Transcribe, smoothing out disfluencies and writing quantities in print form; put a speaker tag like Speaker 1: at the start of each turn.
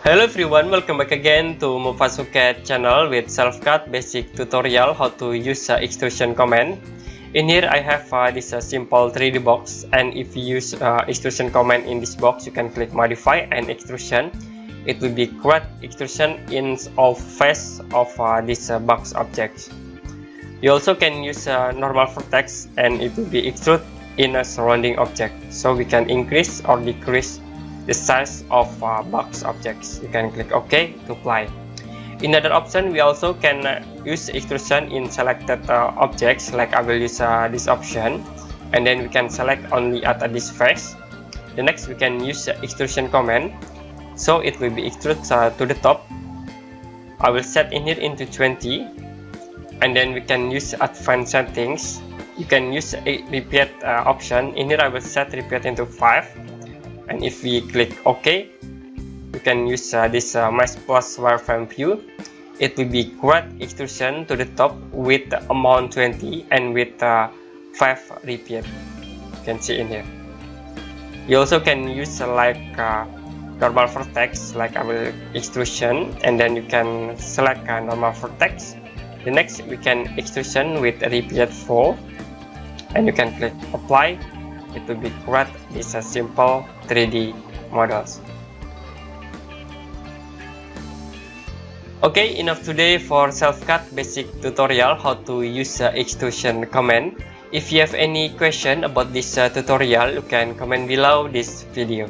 Speaker 1: Hello everyone, welcome back again to SelfCAD channel with SelfCAD basic tutorial how to use extrusion command. In here I have this simple 3D box, and if you use extrusion command in this box, you can click modify and extrusion. It will be create extrusion in all face of this box object. You also can use normal vertex, and it will be extrude in a surrounding object, so we can increase or decrease the size of box objects. You can click OK to apply. In other option, we also can use extrusion in selected objects, like I will use this option, and then we can select only at this face. The next, we can use extrusion command, so it will be extrude to the top. I will set in here into 20, and then we can use advanced settings. You can use a repeat option. In here I will set repeat into 5. And if we click OK, you can use this mesh plus wireframe view. It will be create extrusion to the top with amount 20 and with 5 repeat. You can see in here. You also can use like normal vertex, like I will extrusion, and then you can select normal vertex. The next, we can extrusion with repeat 4, and you can click apply. It will be create this simple 3D models. Okay, enough today for SelfCAD basic tutorial how to use extrusion command. If you have any question about this tutorial, you can comment below this video.